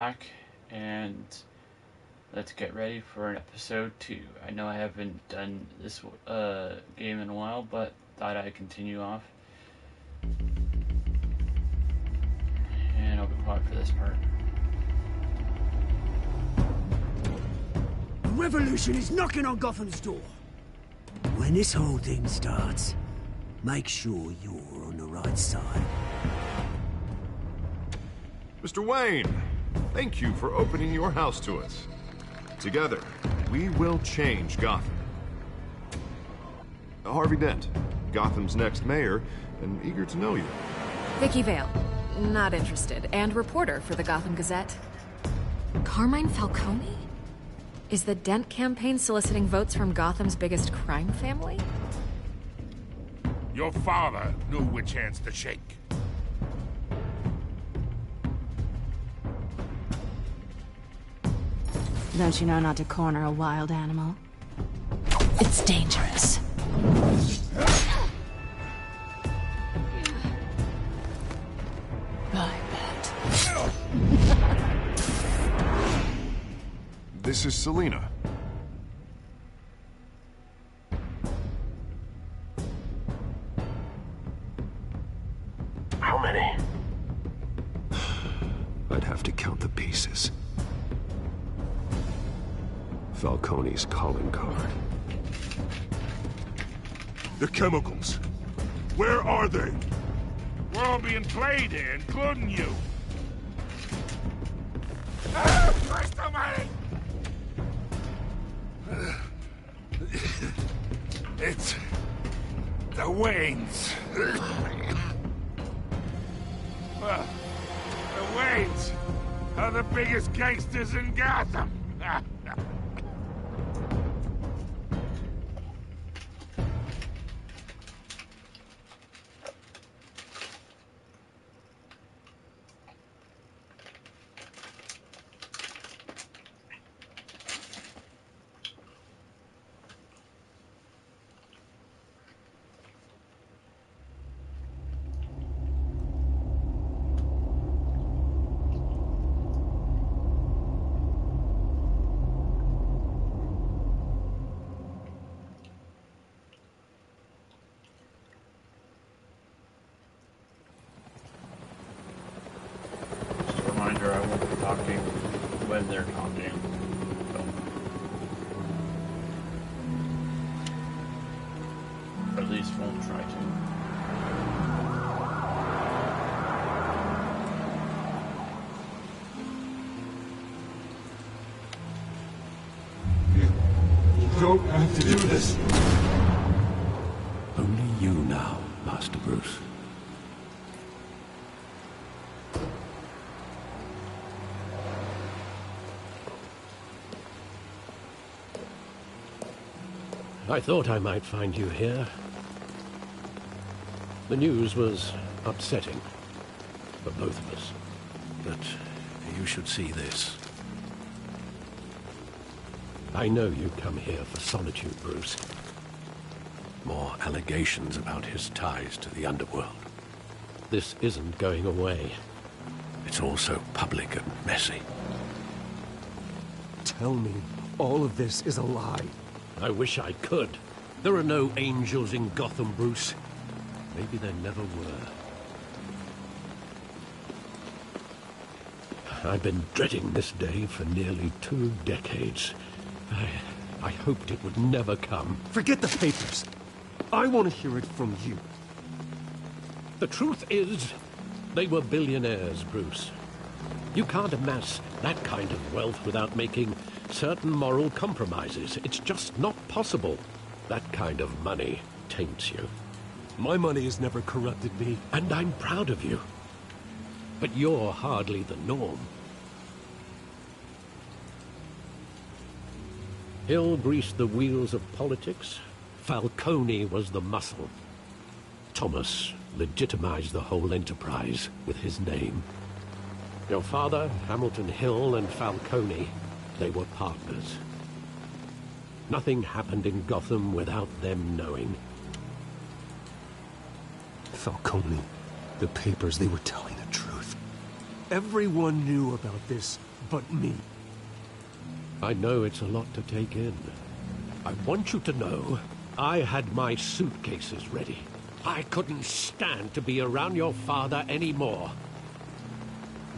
back and let's get ready for an episode 2. I know I haven't done this game in a while, but thought I'd continue off. And I'll be quiet for this part. The revolution is knocking on Gotham's door. When this whole thing starts, make sure you're on the right side. Mr. Wayne, thank you for opening your house to us. Together, we will change Gotham. Harvey Dent, Gotham's next mayor, and eager to know you. Vicky Vale, not interested, and reporter for the Gotham Gazette. Carmine Falcone? Is the Dent campaign soliciting votes from Gotham's biggest crime family? Your father knew which hands to shake. Don't you know not to corner a wild animal? It's dangerous. I bet. This is Selina. How many? I'd have to count the pieces. Falcone's calling card. The chemicals. Where are they? We're all being played here, including you. Christ almighty! It's the Waynes. Well, the Waynes are the biggest gangsters in Gotham. Reminder, I won't be talking when they're talking. So. At least won't try to. You don't have to do this. Only you now, Master Bruce. I thought I might find you here. The news was upsetting for both of us. But you should see this. I know you come here for solitude, Bruce. More allegations about his ties to the underworld. This isn't going away. It's also public and messy. Tell me all of this is a lie. I wish I could. There are no angels in Gotham, Bruce. Maybe there never were. I've been dreading this day for nearly 2 decades. I hoped it would never come. Forget the papers. I want to hear it from you. The truth is, they were billionaires, Bruce. You can't amass that kind of wealth without making certain moral compromises. It's just not possible. That kind of money taints you. My money has never corrupted me. And I'm proud of you. But you're hardly the norm. Hill greased the wheels of politics. Falcone was the muscle. Thomas legitimized the whole enterprise with his name. Your father, Hamilton Hill, and Falcone, they were partners. Nothing happened in Gotham without them knowing. Falcone, the papers, they were telling the truth. Everyone knew about this but me. I know it's a lot to take in. I want you to know I had my suitcases ready. I couldn't stand to be around your father anymore.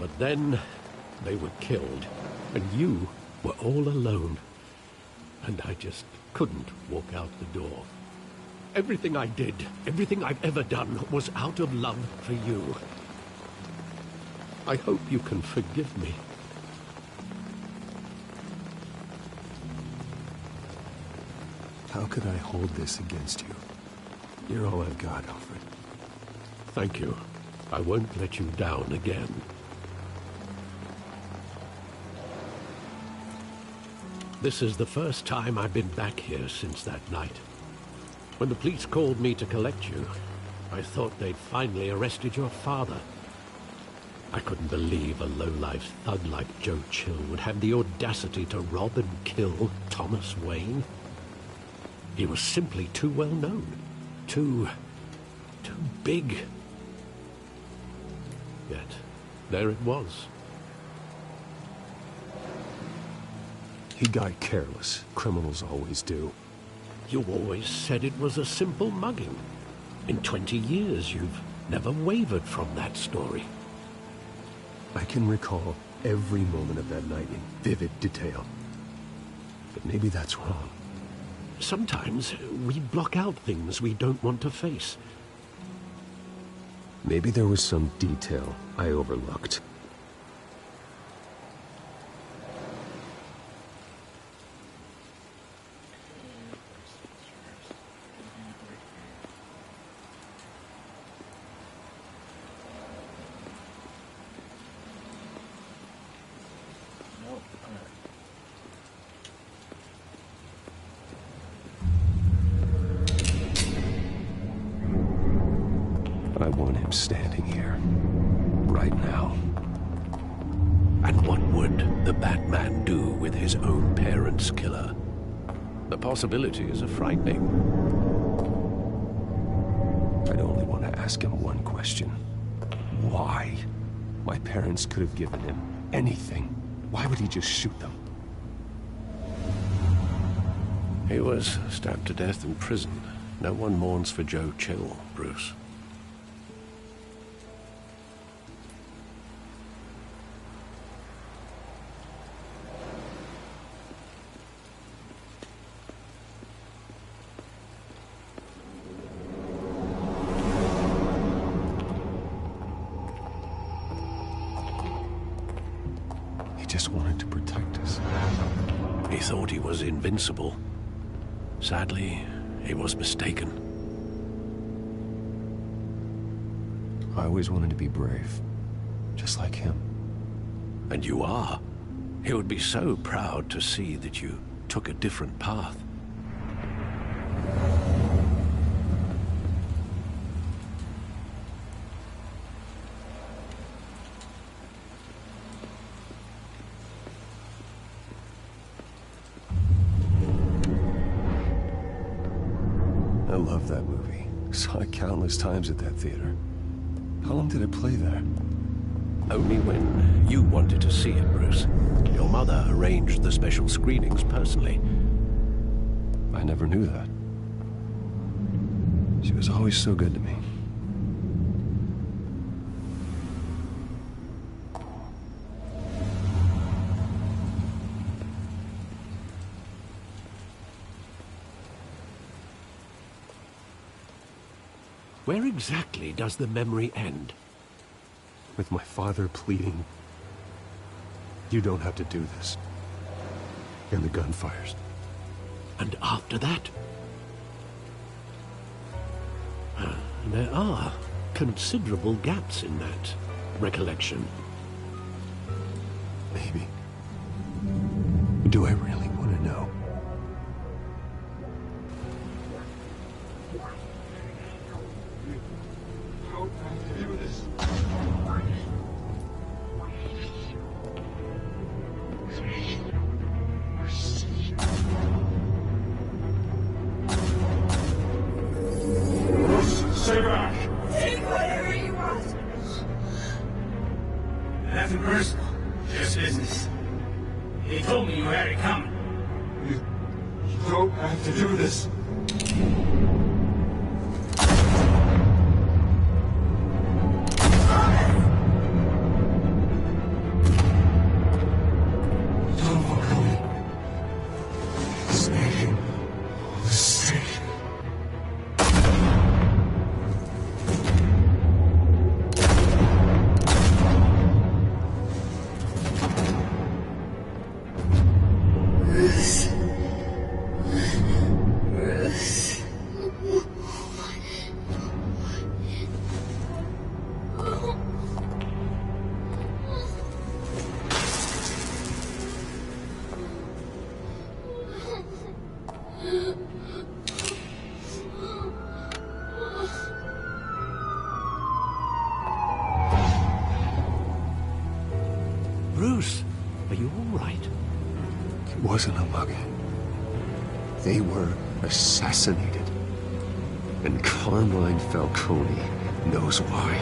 But then they were killed, and you were all alone. And I just couldn't walk out the door. Everything I did, everything I've ever done, was out of love for you. I hope you can forgive me. How could I hold this against you? You're all I've got, Alfred. Thank you. I won't let you down again. This is the first time I've been back here since that night. When the police called me to collect you, I thought they'd finally arrested your father. I couldn't believe a low-life thug like Joe Chill would have the audacity to rob and kill Thomas Wayne. He was simply too well known. Too big. Yet, there it was. He got careless. Criminals always do. You always said it was a simple mugging. In 20 years, you've never wavered from that story. I can recall every moment of that night in vivid detail. But maybe that's wrong. Sometimes we block out things we don't want to face. Maybe there was some detail I overlooked. I want him standing here, right now. And what would the Batman do with his own parents' killer? The possibilities are frightening. I'd only want to ask him one question. Why? My parents could have given him anything. Why would he just shoot them? He was stabbed to death in prison. No one mourns for Joe Chill, Bruce. He just wanted to protect us. He thought he was invincible. Sadly, he was mistaken. I always wanted to be brave, just like him. And you are. He would be so proud to see that you took a different path. I love that movie. Saw it countless times at that theater. How long did it play there? Only when you wanted to see it, Bruce. Your mother arranged the special screenings personally. I never knew that. She was always so good to me. Where exactly does the memory end? With my father pleading, "You don't have to do this." And the gun fires. And after that? There are considerable gaps in that recollection. Maybe. Do I really want to know? Stay back! Take whatever you want. They told me you had it coming. You don't have to do this. Bruce, are you all right? It wasn't a mug. They were assassinated. And Carmine Falcone knows why.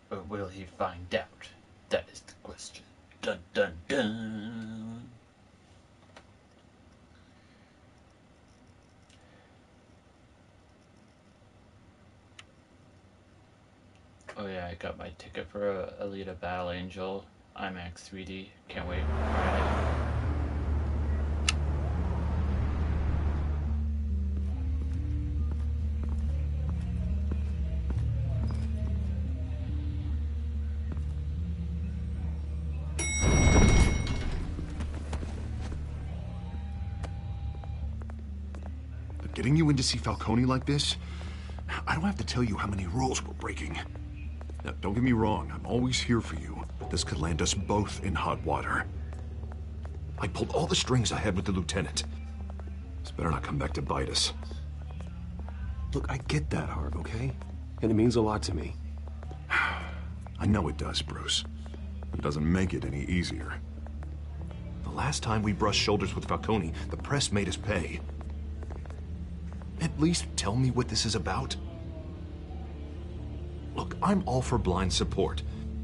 But will he find out? That is the question. Dun dun dun. Oh yeah, I got my ticket for Alita Battle Angel IMAX 3D. Can't wait. Friday. But getting you in to see Falcone like this, I don't have to tell you how many rules we're breaking. Now, don't get me wrong, I'm always here for you, but this could land us both in hot water. I pulled all the strings I had with the lieutenant. This better not come back to bite us. Look, I get that, Hart, okay? And it means a lot to me. I know it does, Bruce. It doesn't make it any easier. The last time we brushed shoulders with Falcone, the press made us pay. At least tell me what this is about. Look, I'm all for blind support.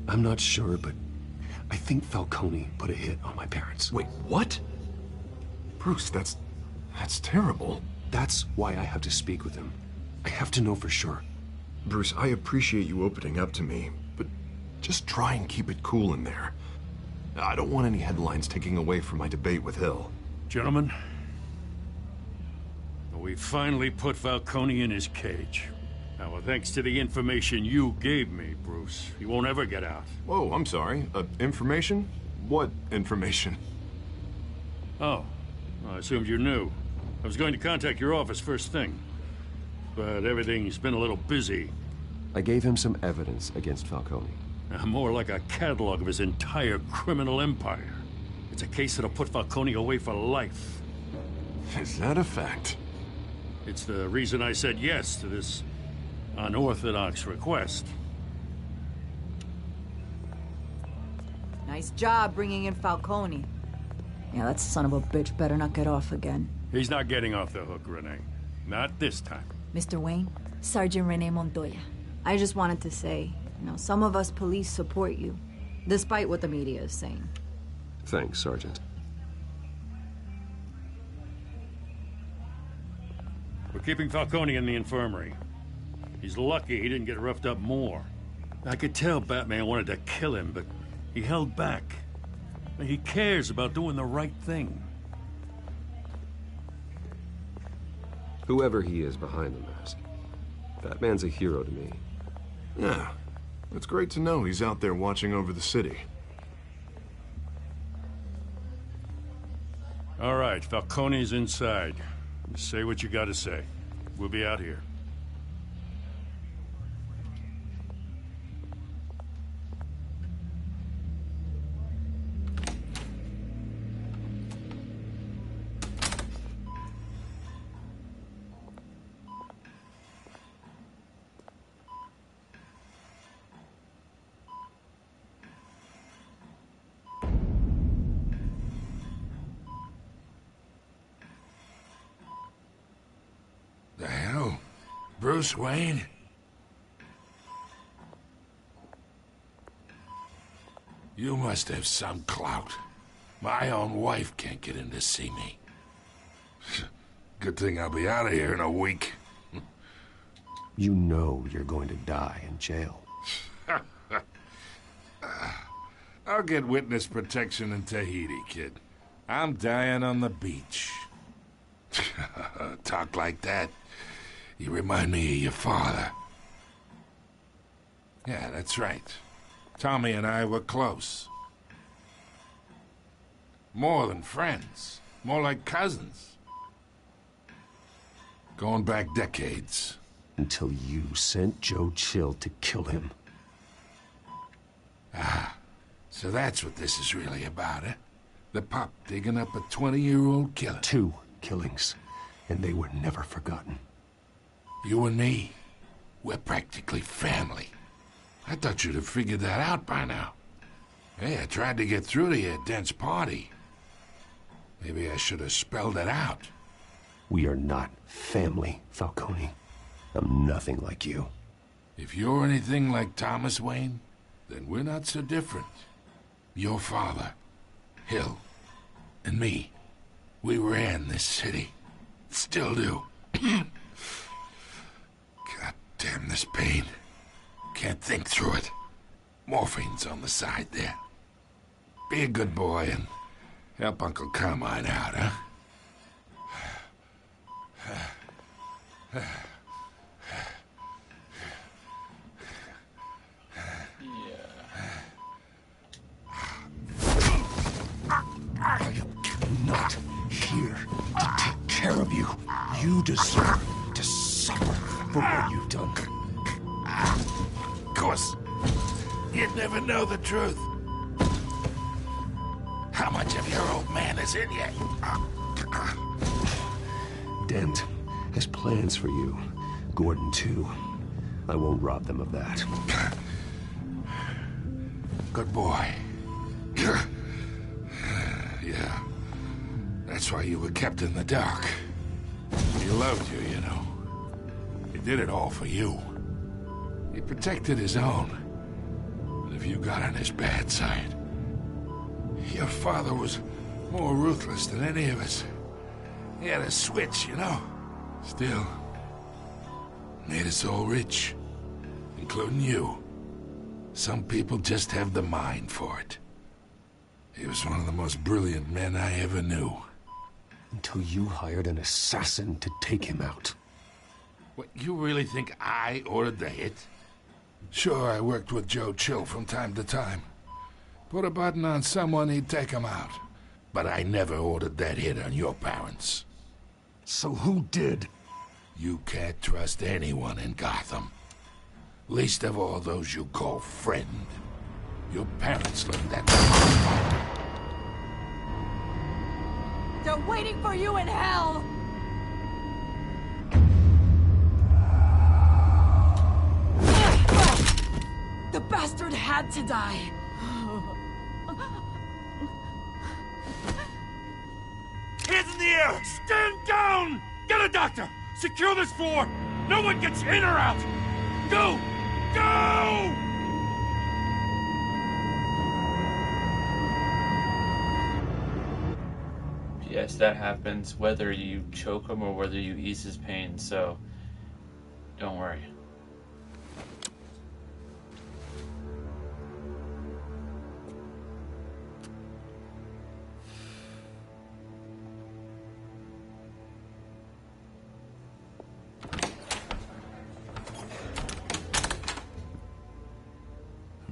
I'm not sure, but I think Falcone put a hit on my parents. Wait, what? Bruce, that's terrible. That's why I have to speak with him. I have to know for sure. Bruce, I appreciate you opening up to me, but just try and keep it cool in there. I don't want any headlines taking away from my debate with Hill. Gentlemen, we finally put Falcone in his cage. Now, thanks to the information you gave me, Bruce, he won't ever get out. Whoa, I'm sorry. Information? What information? Oh, well, I assumed you knew. I was going to contact your office first thing, but everything's been a little busy. I gave him some evidence against Falcone. More like a catalog of his entire criminal empire. It's a case that'll put Falcone away for life. Is that a fact? It's the reason I said yes to this unorthodox request. Nice job bringing in Falcone. Yeah, that son of a bitch better not get off again. He's not getting off the hook, Renee. Not this time. Mr. Wayne, Sergeant Renee Montoya. I just wanted to say, some of us police support you, despite what the media is saying. Thanks, Sergeant. We're keeping Falcone in the infirmary. He's lucky he didn't get roughed up more. I could tell Batman wanted to kill him, but he held back. He cares about doing the right thing. Whoever he is behind the mask, Batman's a hero to me. Yeah, it's great to know he's out there watching over the city. All right, Falcone's inside. Say what you gotta say. We'll be out here. Bruce Wayne? You must have some clout. My own wife can't get in to see me. Good thing I'll be out of here in a week. You know you're going to die in jail. I'll get witness protection in Tahiti, kid. I'm dying on the beach. Talk like that. You remind me of your father. Yeah, that's right. Tommy and I were close. More than friends. More like cousins. Going back decades. Until you sent Joe Chill to kill him. Ah, so that's what this is really about, eh? The pup digging up a 20-year-old killer. 2 killings, and they were never forgotten. You and me, we're practically family. I thought you'd have figured that out by now. Hey, I tried to get through to your dense party. Maybe I should have spelled it out. We are not family, Falcone. I'm nothing like you. If you're anything like Thomas Wayne, then we're not so different. Your father, Hill, and me, we ran this city. Still do. God damn this pain. Can't think through it. Morphine's on the side there. Be a good boy and help Uncle Carmine out, huh? I am not here to take care of you. You deserve to suffer for what you've done. Of course, you'd never know the truth. How much of your old man is in you? Dent has plans for you. Gordon, too. I won't rob them of that. Good boy. Yeah. That's why you were kept in the dark. He loved you, you know. He did it all for you. He protected his own. But if you got on his bad side... Your father was more ruthless than any of us. He had a switch, you know. Still, made us all rich. Including you. Some people just have the mind for it. He was one of the most brilliant men I ever knew. Until you hired an assassin to take him out. What, you really think I ordered the hit? Sure, I worked with Joe Chill from time to time. Put a button on someone, he'd take him out. But I never ordered that hit on your parents. So who did? You can't trust anyone in Gotham. Least of all those you call friend. Your parents learned that. They're waiting for you in hell! The bastard had to die. Hands in the air! Stand down! Get a doctor! Secure this floor! No one gets in or out! Go! Go! Yes, that happens whether you choke him or whether you ease his pain, so don't worry.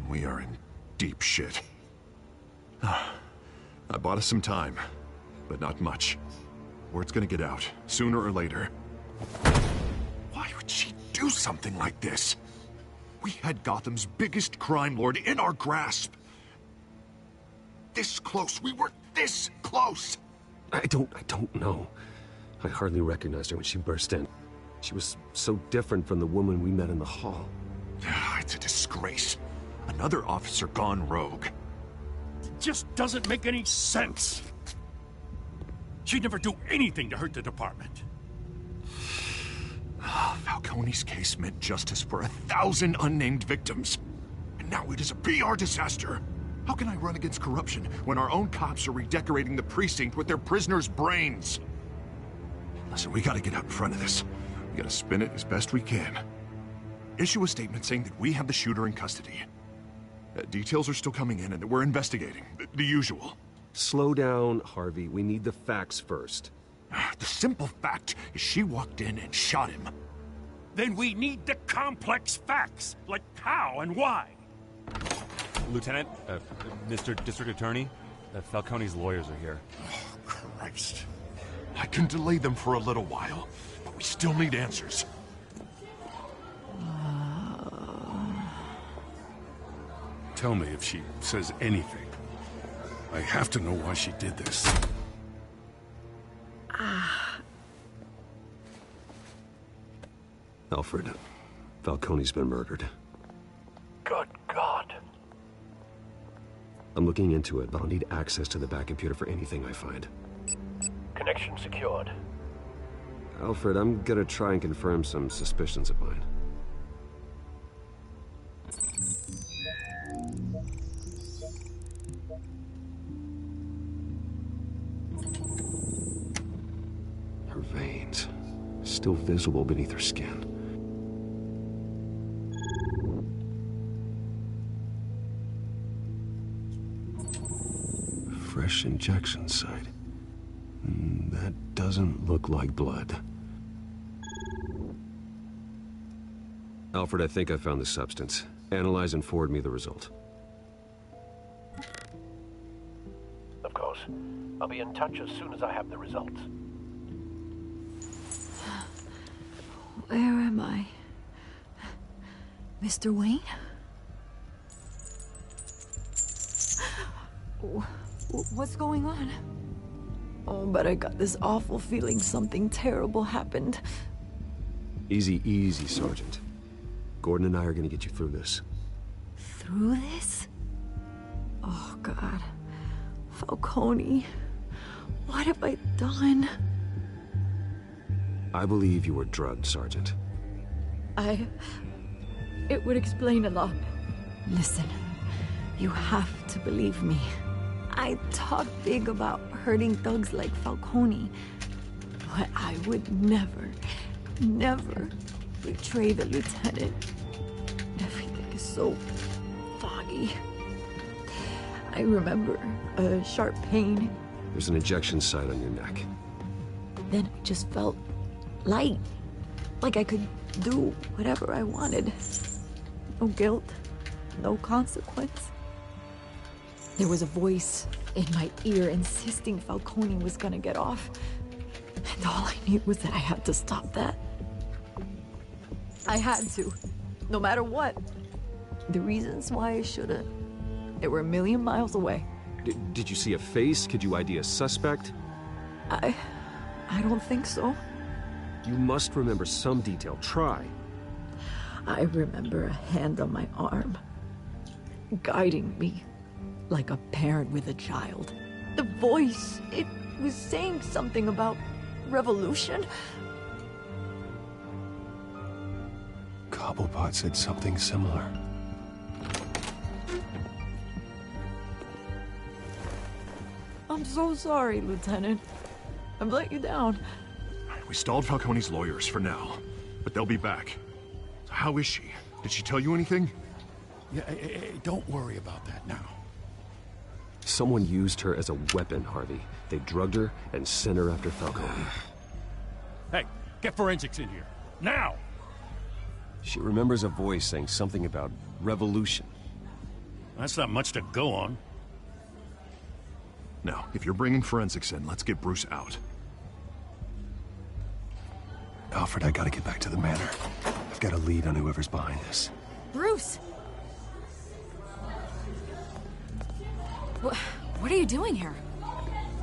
We are in deep shit. I bought us some time, but not much. Word's gonna get out, sooner or later. Why would she do something like this? We had Gotham's biggest crime lord in our grasp. This close, we were this close! I don't know. I hardly recognized her when she burst in. She was so different from the woman we met in the hall. It's a disgrace. Another officer gone rogue. It just doesn't make any sense. She'd never do anything to hurt the department. Falcone's case meant justice for 1,000 unnamed victims. And now it is a PR disaster. How can I run against corruption when our own cops are redecorating the precinct with their prisoners' brains? Listen, we gotta get out in front of this. We gotta spin it as best we can. Issue a statement saying that we have the shooter in custody. Details are still coming in and that we're investigating. The usual. Slow down, Harvey. We need the facts first. The simple fact is she walked in and shot him. Then we need the complex facts, like how and why. Lieutenant, Mr. District Attorney, Falcone's lawyers are here. Oh, Christ. I can delay them for a little while, but we still need answers. Tell me if she says anything. I have to know why she did this. Alfred, Falcone's been murdered. Good God. I'm looking into it, but I'll need access to the back computer for anything I find. Connection secured. Alfred, I'm gonna try and confirm some suspicions of mine. Her veins, still visible beneath her skin. Fresh injection site. That doesn't look like blood. Alfred, I think I found the substance. Analyze and forward me the result. Of course. I'll be in touch as soon as I have the results. Where am I? Mr. Wayne? What's going on? Oh, but I got this awful feeling something terrible happened. Easy, easy, Sergeant. Gordon and I are gonna get you through this. Through this? Oh, God. Falcone. What have I done? I believe you were drugged, Sergeant. It would explain a lot. Listen, you have to believe me. I talk big about hurting thugs like Falcone, but I would never, never betray the lieutenant. Everything is so foggy. I remember a sharp pain. There's an injection site on your neck. Then I just felt light, like I could do whatever I wanted. No guilt, no consequence. There was a voice in my ear insisting Falcone was gonna get off. And all I knew was that I had to stop that. I had to, no matter what. The reasons why I shouldn't, they were a million miles away. Did you see a face? Could you ID a suspect? I don't think so. You must remember some detail. Try. I remember a hand on my arm, guiding me like a parent with a child. The voice, it was saying something about revolution. Cobblepot said something similar. I'm so sorry, Lieutenant. I've let you down. We stalled Falcone's lawyers for now, but they'll be back. So how is she? Did she tell you anything? Yeah, don't worry about that now. Someone used her as a weapon, Harvey. They drugged her and sent her after Falcone. Hey, get forensics in here. Now! She remembers a voice saying something about revolution. That's not much to go on. Now, if you're bringing forensics in, let's get Bruce out. Alfred, I gotta get back to the manor. I've got a lead on whoever's behind this. Bruce! What are you doing here?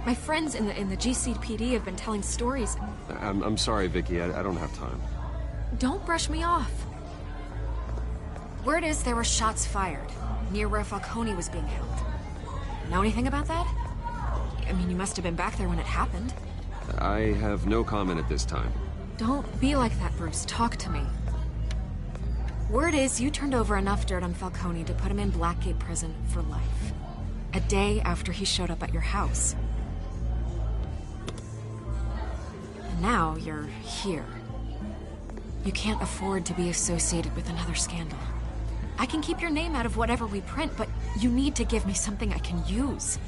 My friends in the GCPD have been telling stories. I'm sorry, Vicky. I don't have time. Don't brush me off. Word is there were shots fired near where Falcone was being held. Know anything about that? I mean, you must have been back there when it happened. I have no comment at this time. Don't be like that, Bruce. Talk to me. Word is you turned over enough dirt on Falcone to put him in Blackgate Prison for life. A day after he showed up at your house. And now you're here. You can't afford to be associated with another scandal. I can keep your name out of whatever we print, but you need to give me something I can use.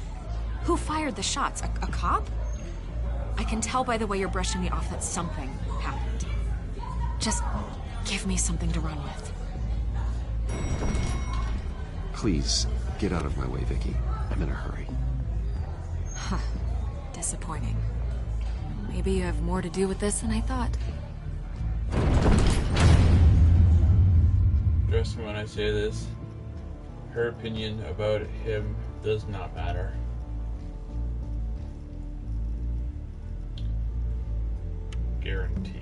Who fired the shots? A cop? I can tell by the way you're brushing me off that something happened. Just give me something to run with. Please, get out of my way, Vicky. I'm in a hurry. Huh. Disappointing. Maybe you have more to do with this than I thought. Trust me when I say this, her opinion about him does not matter. Guarantee.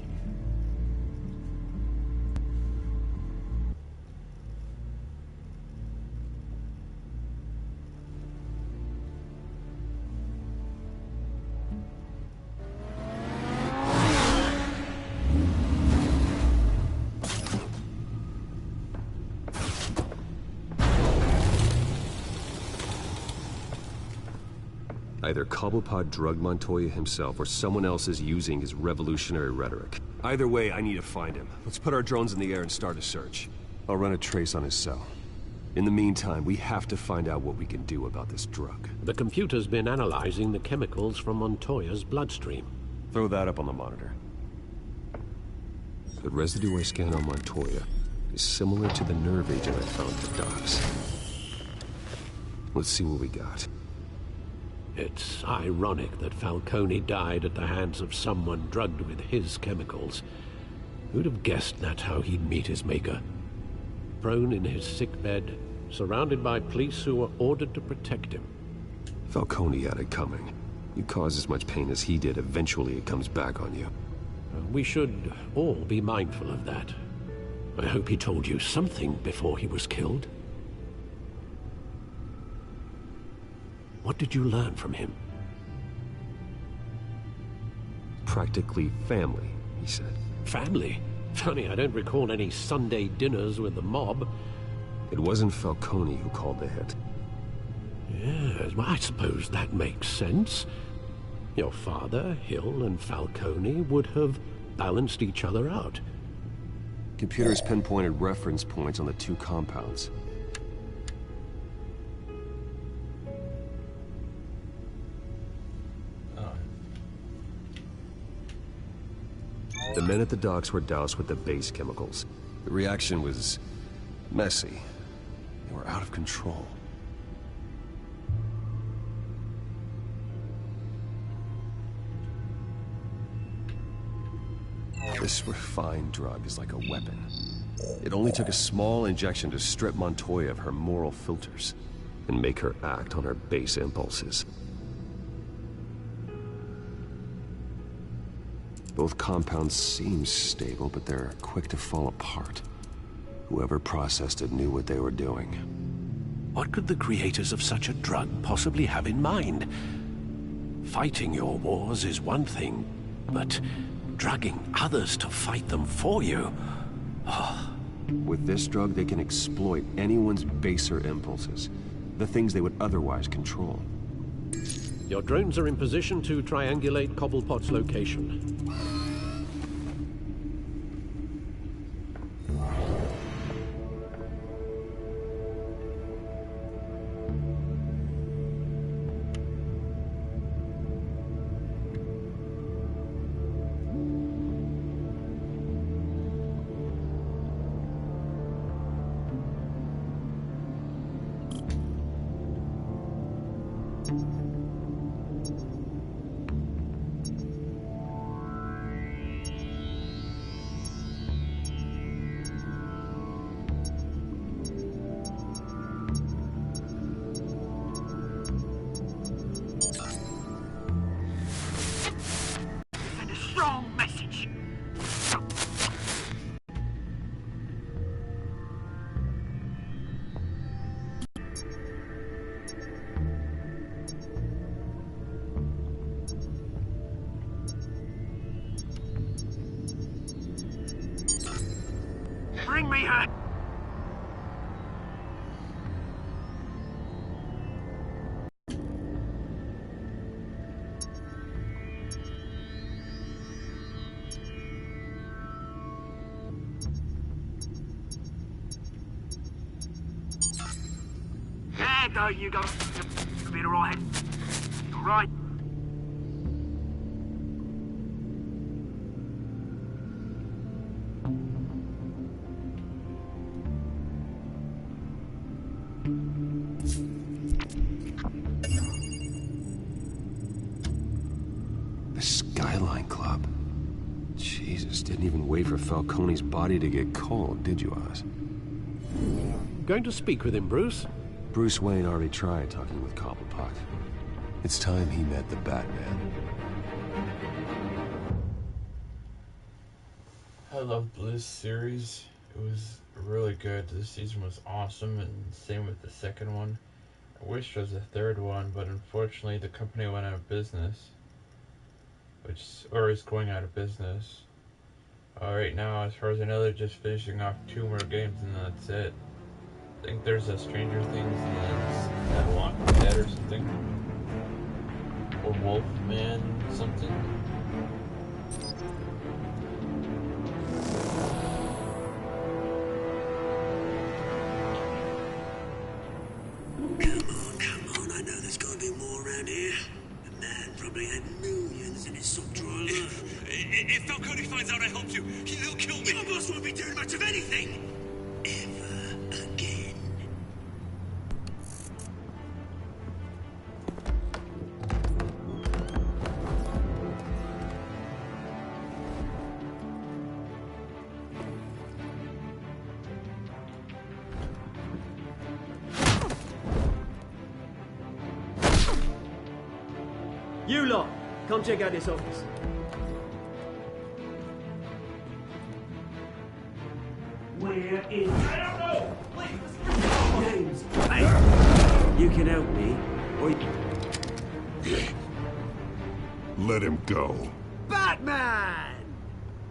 Either Cobblepot drugged Montoya himself, or someone else is using his revolutionary rhetoric. Either way, I need to find him. Let's put our drones in the air and start a search. I'll run a trace on his cell. In the meantime, we have to find out what we can do about this drug. The computer's been analyzing the chemicals from Montoya's bloodstream. Throw that up on the monitor. The residue I scanned on Montoya is similar to the nerve agent I found at the docks. Let's see what we got. It's ironic that Falcone died at the hands of someone drugged with his chemicals. Who'd have guessed that's how he'd meet his maker? Prone in his sickbed, surrounded by police who were ordered to protect him. Falcone had it coming. You cause as much pain as he did, eventually it comes back on you. We should all be mindful of that. I hope he told you something before he was killed. What did you learn from him? Practically family, he said. Family? Funny, I don't recall any Sunday dinners with the mob. It wasn't Falcone who called the hit. Yes, well, I suppose that makes sense. Your father, Hill, and Falcone would have balanced each other out. Computers pinpointed reference points on the two compounds. The men at the docks were doused with the base chemicals. The reaction was messy. They were out of control. This refined drug is like a weapon. It only took a small injection to strip Montoya of her moral filters and make her act on her base impulses. Both compounds seem stable, but they're quick to fall apart. Whoever processed it knew what they were doing. What could the creators of such a drug possibly have in mind? Fighting your wars is one thing, but drugging others to fight them for you? Oh. With this drug, they can exploit anyone's baser impulses, the things they would otherwise control. Your drones are in position to triangulate Cobblepot's location. Bring me her. scared, though, you guys. Be alright. Alright. The Skyline Club. Jesus, didn't even wait for Falcone's body to get cold, did you, Oz? Going to speak with him, Bruce? Bruce Wayne already tried talking with Cobblepot. It's time he met the Batman. I loved this series. It was really good. This season was awesome, and same with the second one. I wish there was a third one, but unfortunately the company went out of business. Or is going out of business. Right now, as far as I know, they're just finishing off 2 more games and that's it. I think there's a Stranger Things and then that Walking Dead or something. Or Wolfman something. Come on, I know there's gotta be more around here. The man probably had millions in his soft drawer alone. If Falcone finds out I helped you, he'll kill me. Your boss won't be doing much of anything. Ever again. You lot, come check out this office. Where is... I don't know! Please! James, hey! You can help me, or you... Let him go. Batman!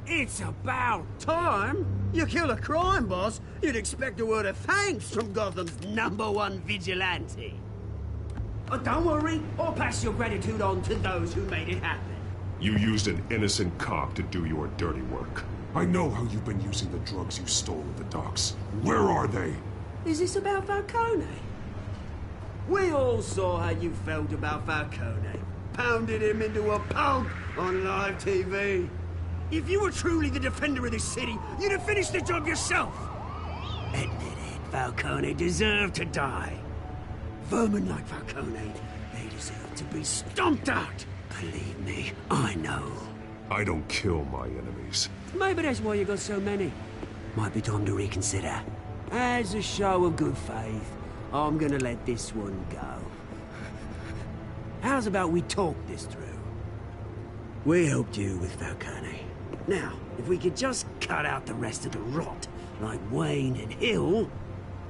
It's about time. You kill a crime boss, you'd expect a word of thanks from Gotham's #1 vigilante. But don't worry, I'll pass your gratitude on to those who made it happen. You used an innocent cop to do your dirty work. I know how you've been using the drugs you stole at the docks. Where are they? Is this about Falcone? We all saw how you felt about Falcone. Pounded him into a pulp on live TV. If you were truly the defender of this city, you'd have finished the job yourself. Admit it, Falcone deserved to die. Vermin like Falcone, they deserve to be stomped out. Believe me, I know. I don't kill my enemies. Maybe that's why you got so many. Might be time to reconsider. As a show of good faith, I'm gonna let this one go. How's about we talk this through? We helped you with Falcone. Now, if we could just cut out the rest of the rot, like Wayne and Hill,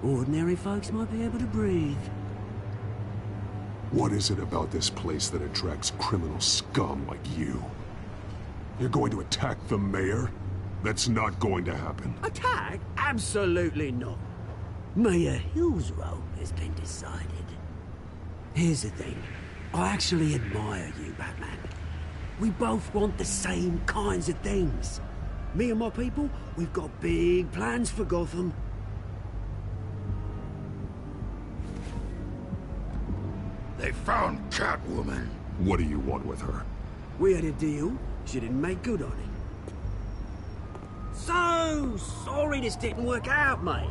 ordinary folks might be able to breathe. What is it about this place that attracts criminal scum like you? You're going to attack the mayor? That's not going to happen. Attack? Absolutely not. Mayor Hill's role has been decided. Here's the thing. I actually admire you, Batman. We both want the same kinds of things. Me and my people, we've got big plans for Gotham. They found Catwoman. What do you want with her? We had a deal. She didn't make good on it. So sorry this didn't work out, mate.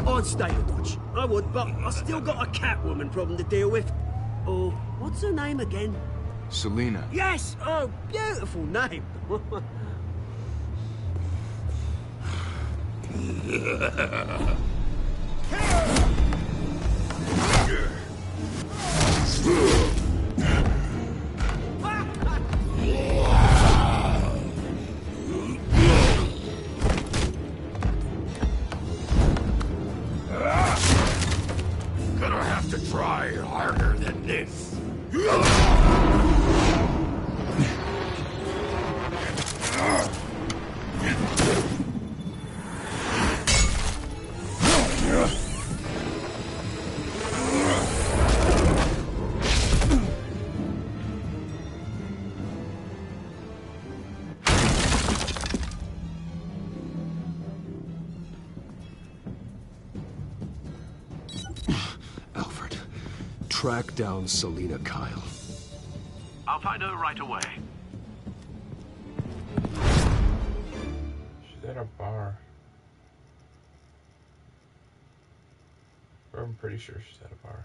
I'd stay to watch. I would, but I still got a Catwoman problem to deal with. Oh, what's her name again? Selina. Yes! Oh, beautiful name. Gonna have to try harder than this. Alfred, track down Selina Kyle. I'll find her right away. She's at a bar. Or I'm pretty sure she's at a bar.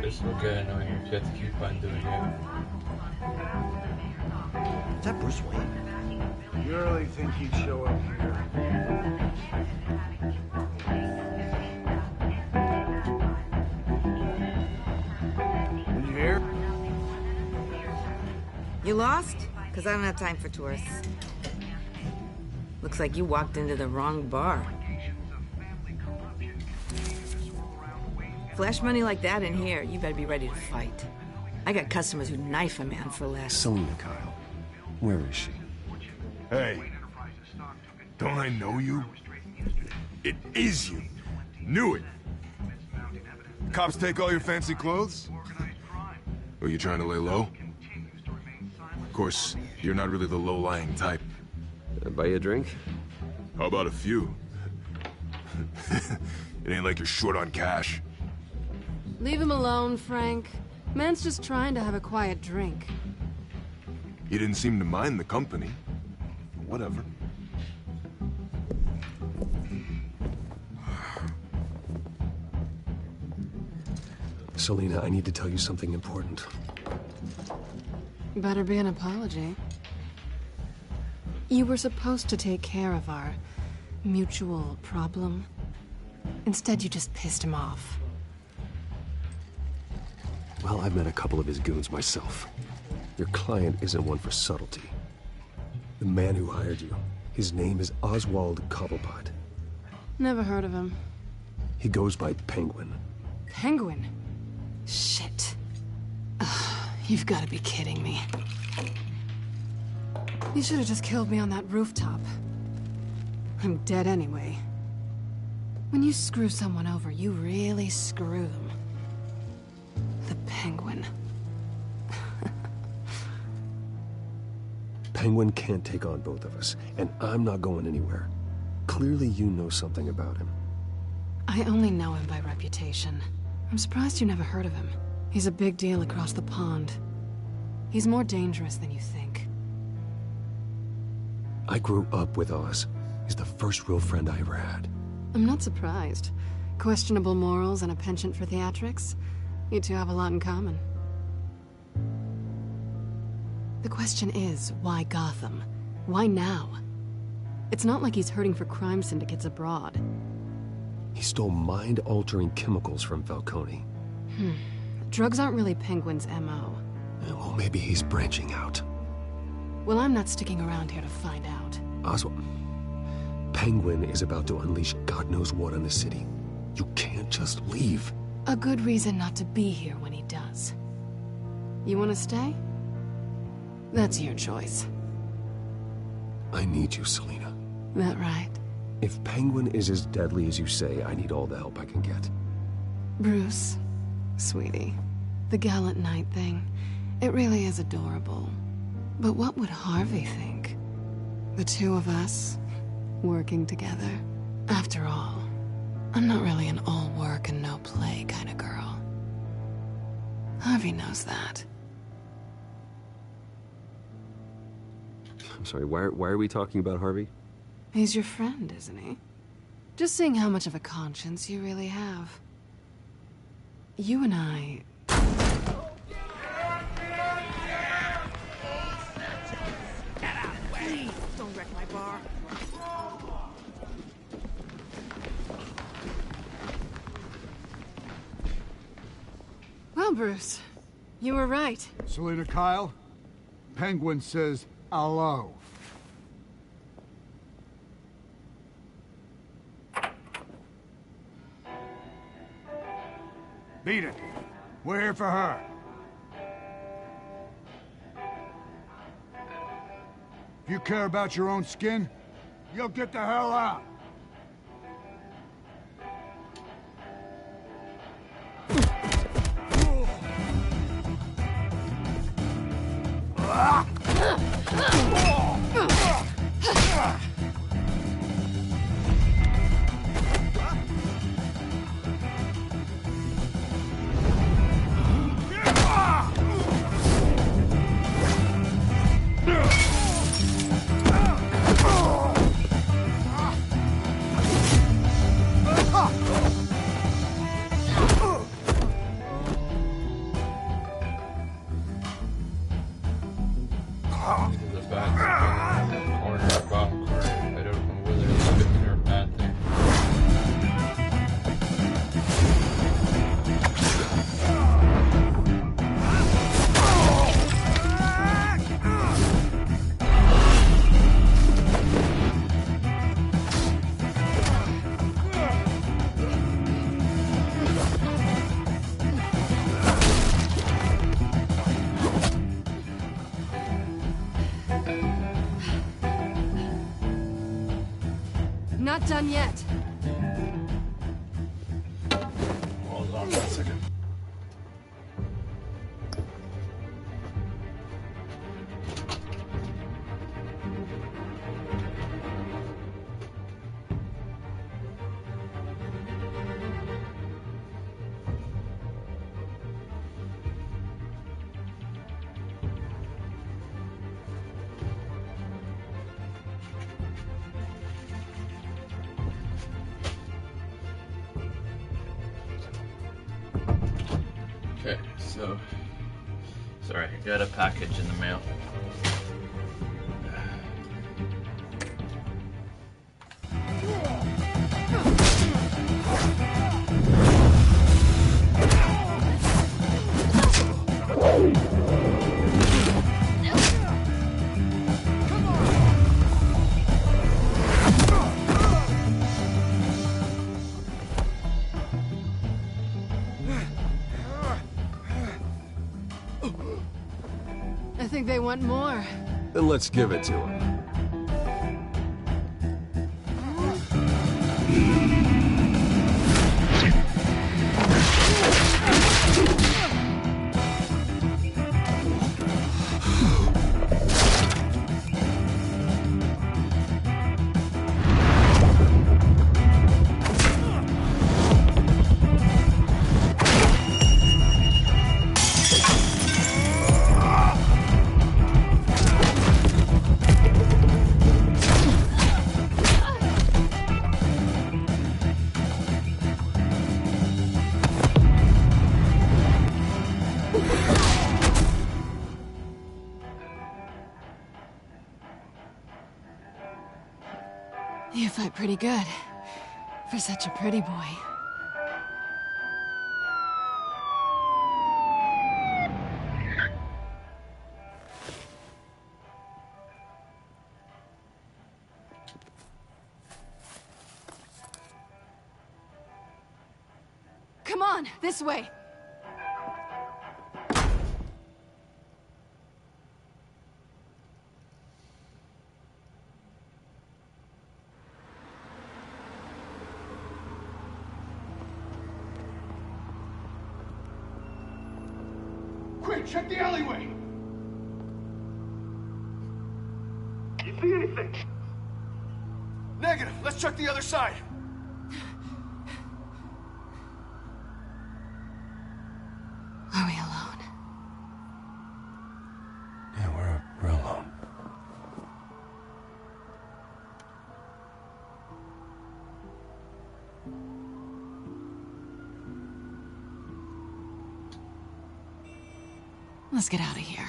This will get annoying if you have to keep on doing it. Is that Bruce Wayne? You really think he'd show up here? Did you hear? You lost? Because I don't have time for tourists. Looks like you walked into the wrong bar. Flash money like that in here, you better be ready to fight. I got customers who knife a man for less. Selina Kyle. Where is she? Hey. Don't I know you? It is you. Knew it. Cops take all your fancy clothes? Are you trying to lay low? Of course, you're not really the low-lying type. Buy you a drink? How about a few? It ain't like you're short on cash. Leave him alone, Frank. Man's just trying to have a quiet drink. You didn't seem to mind the company. Whatever. Selina, I need to tell you something important. Better be an apology. You were supposed to take care of our mutual problem. Instead, you just pissed him off. Well, I've met a couple of his goons myself. Your client isn't one for subtlety. The man who hired you, his name is Oswald Cobblepot. Never heard of him. He goes by Penguin. Penguin? Shit. Ugh, you've got to be kidding me. You should have just killed me on that rooftop. I'm dead anyway. When you screw someone over, you really screw them. The Penguin. Penguin can't take on both of us, and I'm not going anywhere. Clearly you know something about him. I only know him by reputation. I'm surprised you never heard of him. He's a big deal across the pond. He's more dangerous than you think. I grew up with Oz. He's the first real friend I ever had. I'm not surprised. Questionable morals and a penchant for theatrics. You two have a lot in common. The question is, why Gotham? Why now? It's not like he's hurting for crime syndicates abroad. He stole mind-altering chemicals from Falcone. Drugs aren't really Penguin's M.O. Well, maybe he's branching out. Well, I'm not sticking around here to find out. Oswald, Penguin is about to unleash God knows what on the city. You can't just leave. A good reason not to be here when he does. You want to stay? That's your choice. I need you, Selina. That right? If Penguin is as deadly as you say, I need all the help I can get. Bruce, sweetie, the gallant knight thing, it really is adorable. But what would Harvey think? The two of us, working together. After all, I'm not really an all work and no play kind of girl. Harvey knows that. I'm sorry, why are we talking about Harvey? He's your friend, isn't he? Just seeing how much of a conscience you really have. You and I... Please, don't wreck my bar. Well, Bruce, you were right. Selena Kyle, Penguin says hello. Beat it. We're here for her. If you care about your own skin, you'll get the hell out. The back corner, bottom corner. I don't know whether it's a good thing or a bad thing. Not done yet. Hold on for a second. Okay, so sorry, I got a package in the mail. I think they want more. Then let's give it to him. You fight pretty good. For such a pretty boy. Come on, this way. Quick, check the alleyway! You see anything? Negative. Let's check the other side. Are we alone? Yeah, we're alone. Let's get out of here.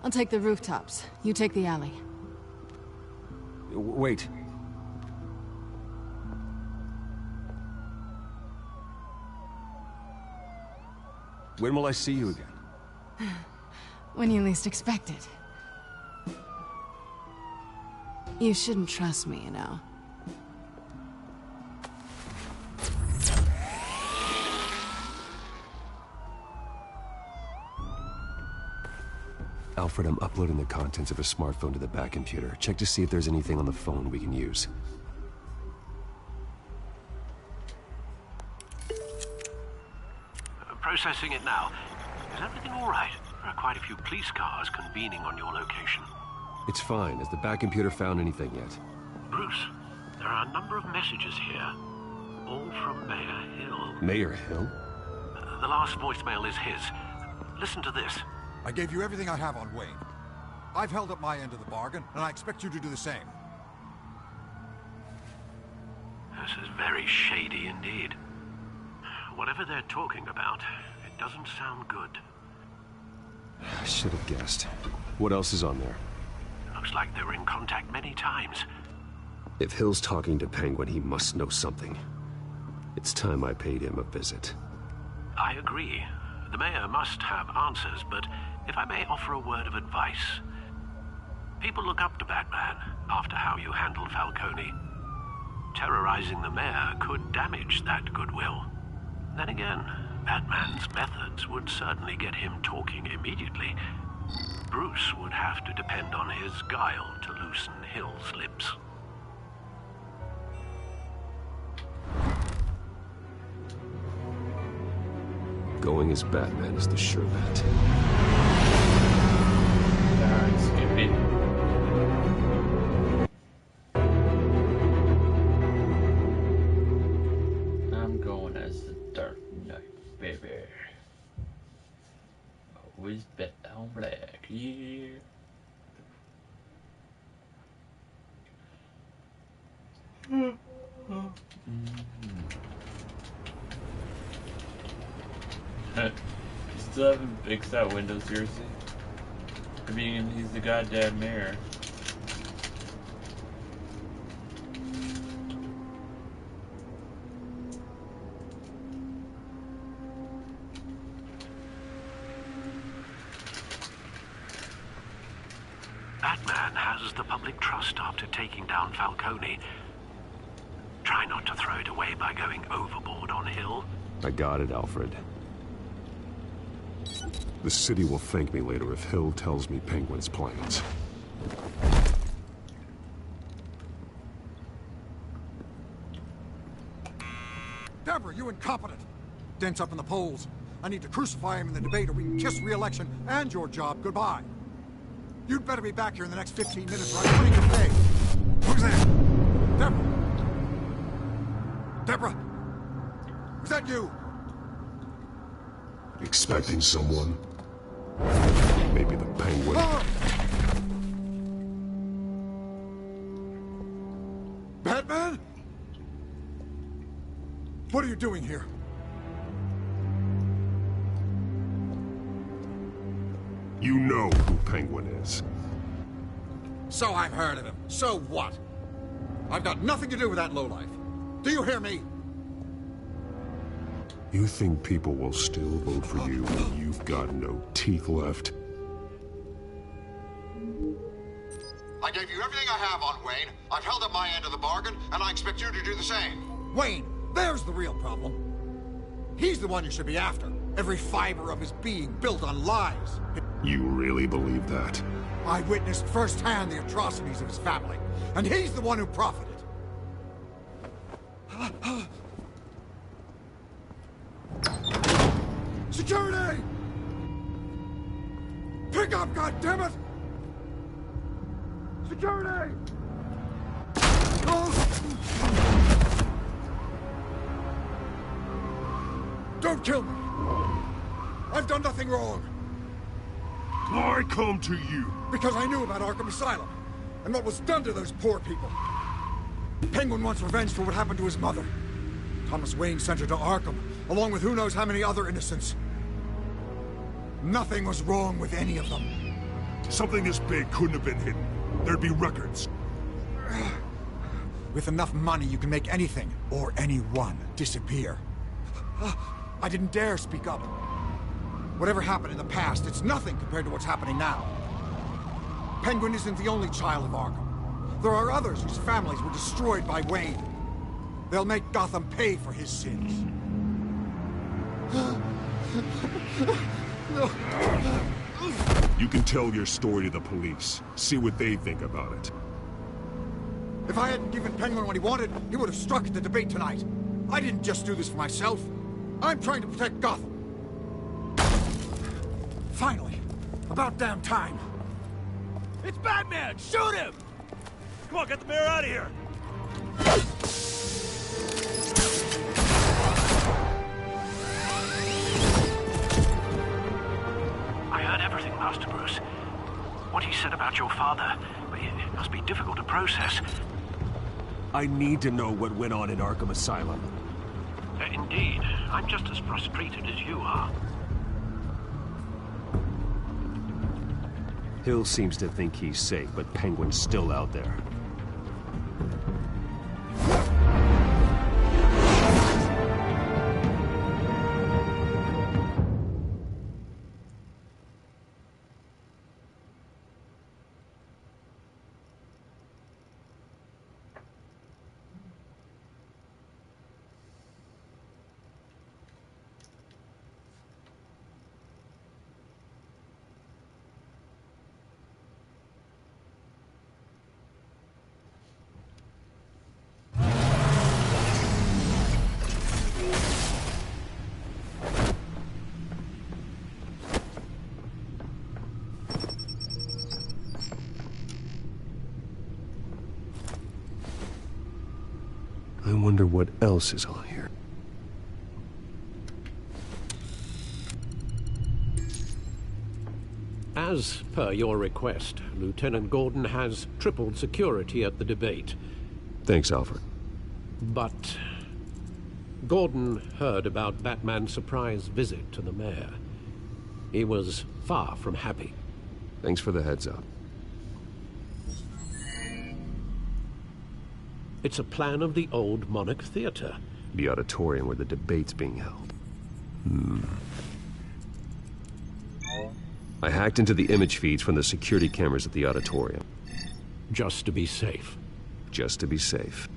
I'll take the rooftops. You take the alley. Wait. When will I see you again? When you least expect it. You shouldn't trust me, you know. Alfred, I'm uploading the contents of a smartphone to the back computer. Check to see if there's anything on the phone we can use. Processing it now. Is everything all right? There are quite a few police cars convening on your location. It's fine. Has the back computer found anything yet? Bruce, there are a number of messages here. All from Mayor Hill. Mayor Hill? The last voicemail is his. Listen to this. I gave you everything I have on Wayne. I've held up my end of the bargain, and I expect you to do the same. This is very shady indeed. Whatever they're talking about, it doesn't sound good. I should have guessed. What else is on there? Looks like they were in contact many times. If Hill's talking to Penguin, he must know something. It's time I paid him a visit. I agree. The mayor must have answers, but if I may offer a word of advice. People look up to Batman after how you handled Falcone. Terrorizing the mayor could damage that goodwill. Then again, Batman's methods would certainly get him talking immediately. Bruce would have to depend on his guile to loosen Hill's lips. Going as Batman is the sure bet. Skippy. I'm going as the Dark Knight, baby. Always bet on black, yeah. Still haven't fixed that window, seriously? I mean, he's the goddamn mayor. Batman has the public trust after taking down Falcone. Try not to throw it away by going overboard on Hill. I got it, Alfred. The city will thank me later if Hill tells me Penguin's plans. Deborah, you incompetent! Dent's up in the polls. I need to crucify him in the debate or we can kiss re-election and your job goodbye. You'd better be back here in the next 15 minutes or I'm putting your pay. Who's that? Deborah! Deborah! Was that you? Expecting someone? Maybe the Penguin. Ah! Batman? What are you doing here? You know who Penguin is. So I've heard of him. So what? I've got nothing to do with that lowlife. Do you hear me? You think people will still vote for you when you've got no teeth left? I gave you everything I have on Wayne. I've held up my end of the bargain, and I expect you to do the same. Wayne, there's the real problem. He's the one you should be after. Every fiber of his being built on lies. You really believe that? I witnessed firsthand the atrocities of his family, and he's the one who profited. Security! Pick up, goddammit! Security! Don't kill me! I've done nothing wrong! I come to you! Because I knew about Arkham Asylum, and what was done to those poor people. Penguin wants revenge for what happened to his mother. Thomas Wayne sent her to Arkham, along with who knows how many other innocents. Nothing was wrong with any of them. Something this big couldn't have been hidden. There'd be records. With enough money, you can make anything, or anyone, disappear. I didn't dare speak up. Whatever happened in the past, it's nothing compared to what's happening now. Penguin isn't the only child of Arkham. There are others whose families were destroyed by Wayne. They'll make Gotham pay for his sins. No. You can tell your story to the police. See what they think about it. If I hadn't given Penguin what he wanted, he would have struck at the debate tonight. I didn't just do this for myself. I'm trying to protect Gotham. Finally. About damn time. It's Batman! Shoot him! Come on, get the mayor out of here! I heard everything, Master Bruce. What he said about your father, it must be difficult to process. I need to know what went on in Arkham Asylum. Indeed. I'm just as frustrated as you are. Hill seems to think he's safe, but Penguin's still out there. I wonder what else is on here. As per your request, Lieutenant Gordon has tripled security at the debate. Thanks, Alfred. But Gordon heard about Batman's surprise visit to the mayor. He was far from happy. Thanks for the heads up. It's a plan of the old Monarch Theater. The auditorium where the debate's being held. I hacked into the image feeds from the security cameras at the auditorium. Just to be safe. Just to be safe.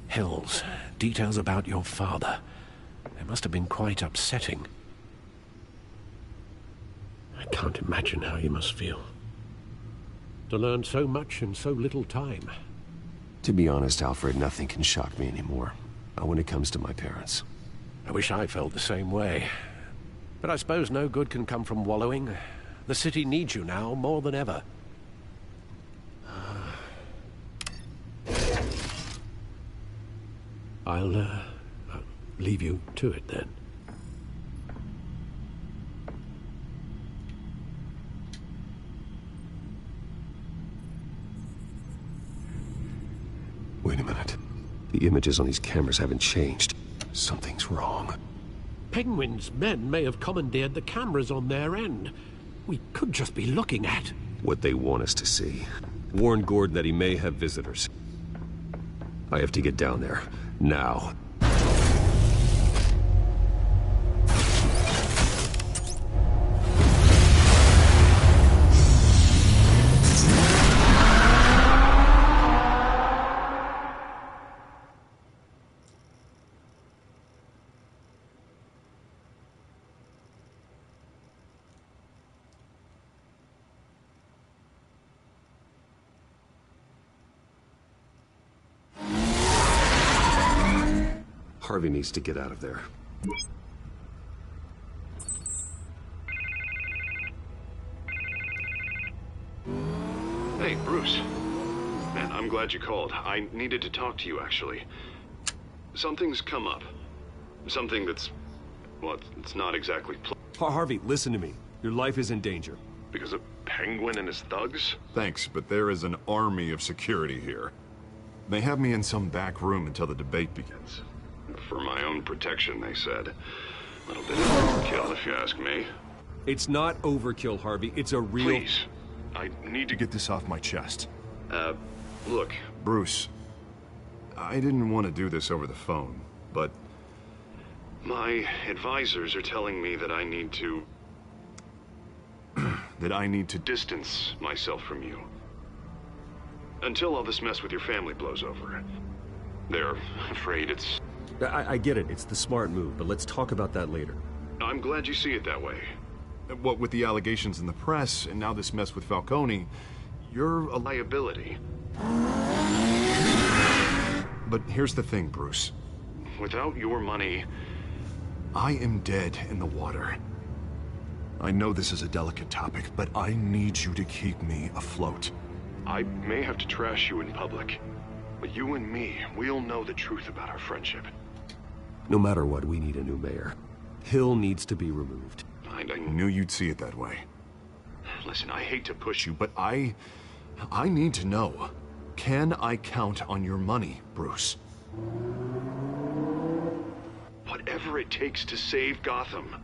Hills, details about your father. They must have been quite upsetting. I can't imagine how you must feel. To learn so much in so little time. To be honest, Alfred, nothing can shock me anymore. Not when it comes to my parents. I wish I felt the same way. But I suppose no good can come from wallowing. The city needs you now more than ever. I'll leave you to it then. Wait a minute. The images on these cameras haven't changed. Something's wrong. Penguin's men may have commandeered the cameras on their end. We could just be looking at what they want us to see. Warn Gordon that he may have visitors. I have to get down there. Now. Harvey needs to get out of there. Hey, Bruce. Man, I'm glad you called. I needed to talk to you, actually. Something's come up. Something that's... well, it's not exactly... Harvey, listen to me. Your life is in danger. Because of Penguin and his thugs? Thanks, but there is an army of security here. They have me in some back room until the debate begins. For my own protection, they said. A little bit of overkill, if you ask me. It's not overkill, Harvey. It's a real... Please. I need to Get this off my chest. Look. Bruce, I didn't want to do this over the phone, but... My advisors are telling me that I need to... that I need to... distance myself from you. Until all this mess with your family blows over. They're afraid it's... I get it. It's the smart move, but let's talk about that later. I'm glad you see it that way. What with the allegations in the press, and now this mess with Falcone, you're a liability. But here's the thing, Bruce. Without your money... I am dead in the water. I know this is a delicate topic, but I need you to keep me afloat. I may have to trash you in public, but you and me, we'll know the truth about our friendship. No matter what, we need a new mayor. Hill needs to be removed. I knew you'd see it that way. Listen, I hate to push you, But I need to know. Can I count on your money, Bruce? whatever it takes to save Gotham.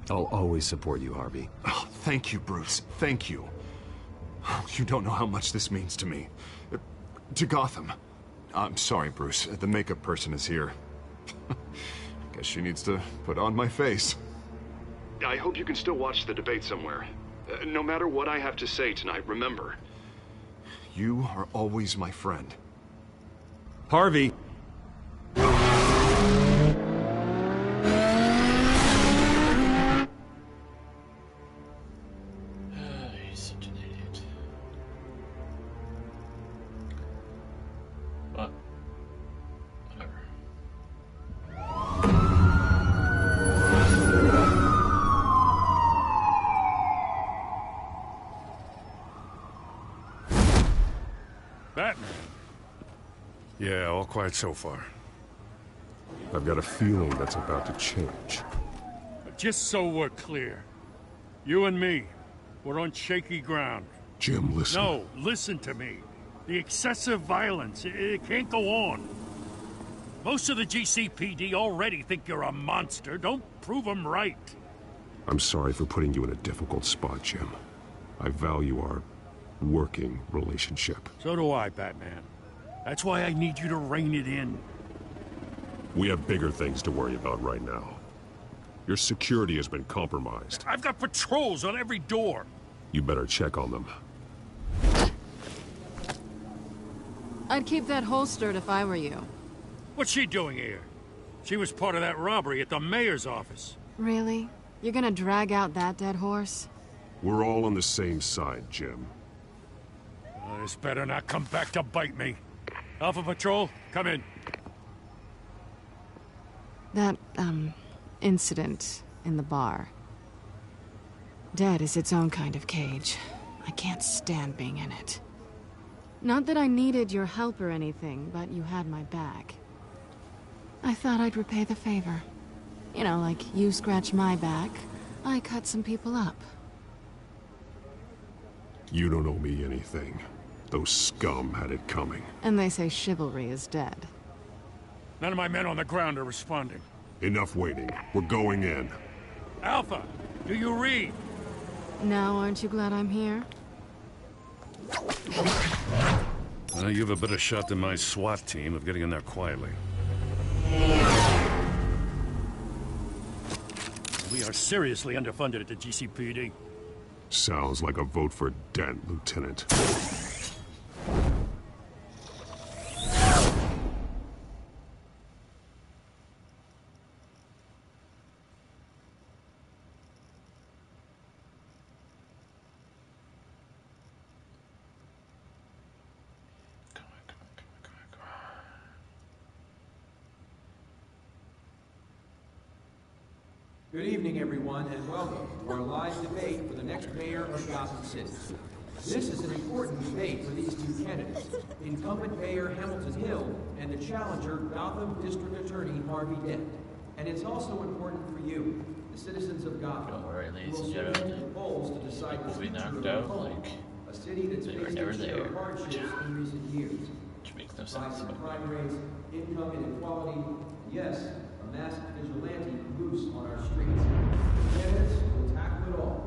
I'll always support you, Harvey. Oh, thank you, Bruce. Thank you. You don't know how much this means to me. To Gotham. I'm sorry, Bruce. The makeup person is here. Guess she needs to put on my face. I hope you can still watch the debate somewhere. No matter what I have to say tonight, remember. You are always my friend. Harvey! He's such an idiot. But, whatever. Batman. Yeah, all quiet so far. I've got a feeling that's about to change. Just so we're clear, you and me, we're on shaky ground. Jim, listen. No, listen to me. The excessive violence, it can't go on. Most of the GCPD already think you're a monster. Don't prove them right. I'm sorry for putting you in a difficult spot, Jim. I value our working relationship. So do I, Batman. That's why I need you to rein it in. We have bigger things to worry about right now. Your security has been compromised. I've got patrols on every door. You better check on them. I'd keep that holstered if I were you. What's she doing here? She was part of that robbery at the mayor's office. Really? You're gonna drag out that dead horse? We're all on the same side, Jim. This better not come back to bite me. Alpha Patrol, come in. That, incident in the bar. Dead is its own kind of cage. I can't stand being in it. Not that I needed your help or anything, but you had my back. I thought I'd repay the favor. You know, like you scratch my back, I cut some people up. You don't owe me anything. Those scum had it coming. And they say chivalry is dead. None of my men on the ground are responding. Enough waiting. We're going in. Alpha, do you read? Now, aren't you glad I'm here? You have a better shot than my SWAT team of getting in there quietly. We are seriously underfunded at the GCPD. Sounds like a vote for Dent, Lieutenant. Good evening, everyone, and welcome to our live debate for the next mayor of Gotham City. This is an important debate for these two candidates, incumbent Mayor Hamilton Hill and the challenger Gotham District Attorney Harvey Dent. And it's also important for you, the citizens of Gotham, who will swing into the polls to decide the future of the home, a city that's faced its share of hardships in recent years. Which makes no sense. Rising crime rates, income inequality, and yes, a masked vigilante loose on our streets. The candidates will tackle it all.